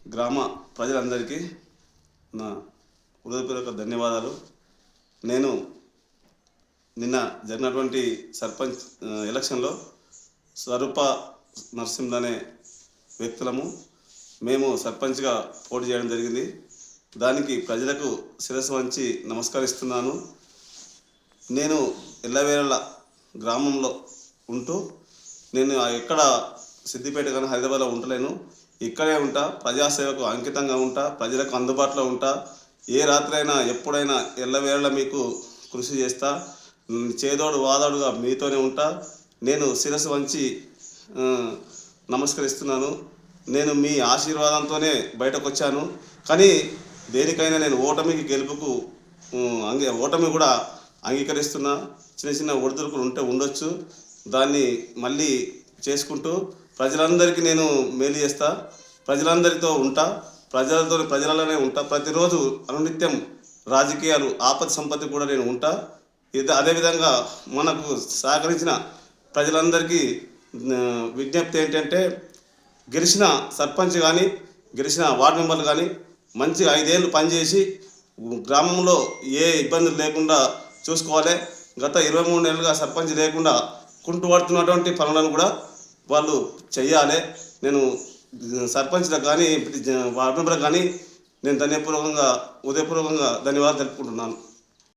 గ్రామ ప్రజలందరికీ నా హృదయపూర్వక ధన్యవాదాలు. నేను నిన్న జరిగినటువంటి సర్పంచ్ ఎలక్షన్లో స్వరూప నరసింహ అనే వ్యక్తులము మేము సర్పంచ్గా పోటీ చేయడం జరిగింది. దానికి ప్రజలకు శిరస్సు వంచి నమస్కరిస్తున్నాను. నేను ఎల్లవేళ గ్రామంలో ఉంటూ నేను ఎక్కడ సిద్దిపేట కానీ హైదరాబాద్లో ఉండలేను. ఇక్కడే ఉంటా, ప్రజాసేవకు అంకితంగా ఉంటా, ప్రజలకు అందుబాటులో ఉంటా. ఏ రాత్రైనా ఎప్పుడైనా ఎల్లవేళ మీకు కృషి చేస్తా. చేదోడు వాదోడుగా మీతోనే ఉంటా. నేను శిరస్సు వంచి నమస్కరిస్తున్నాను. నేను మీ ఆశీర్వాదంతోనే బయటకు వచ్చాను. కానీ దేనికైనా నేను ఓటమికి గెలుపుకు ఓటమి కూడా అంగీకరిస్తున్నా. చిన్న చిన్న ఒడిదుడుకులు ఉండొచ్చు. దాన్ని మళ్ళీ చేసుకుంటూ ప్రజలందరికీ నేను మేలు చేస్తా. ప్రజలందరితో ఉంటా, ప్రజలలోనే ఉంటా. ప్రతిరోజు అనునిత్యం రాజకీయాలు ఆపద సంపత్తి కూడా నేను ఉంటా. అదేవిధంగా మనకు సహకరించిన ప్రజలందరికీ విజ్ఞప్తి ఏంటంటే, గెలిచిన సర్పంచ్ కానీ గెలిచిన వార్డు మెంబర్లు కానీ మంచిగా 5 ఏళ్ళు పనిచేసి గ్రామంలో ఏ ఇబ్బందులు లేకుండా చూసుకోవాలి. గత 23 నెలలుగా సర్పంచ్ లేకుండా కుంటుపడుతున్నటువంటి పనులను కూడా వాళ్ళు చెయ్యాలి. నేను సర్పంచ్లకు కానీ వార్డు మెంబర్లకు కానీ నేను ఉదయపూర్వకంగా ధన్యవాదాలు తెలుపుకుంటున్నాను.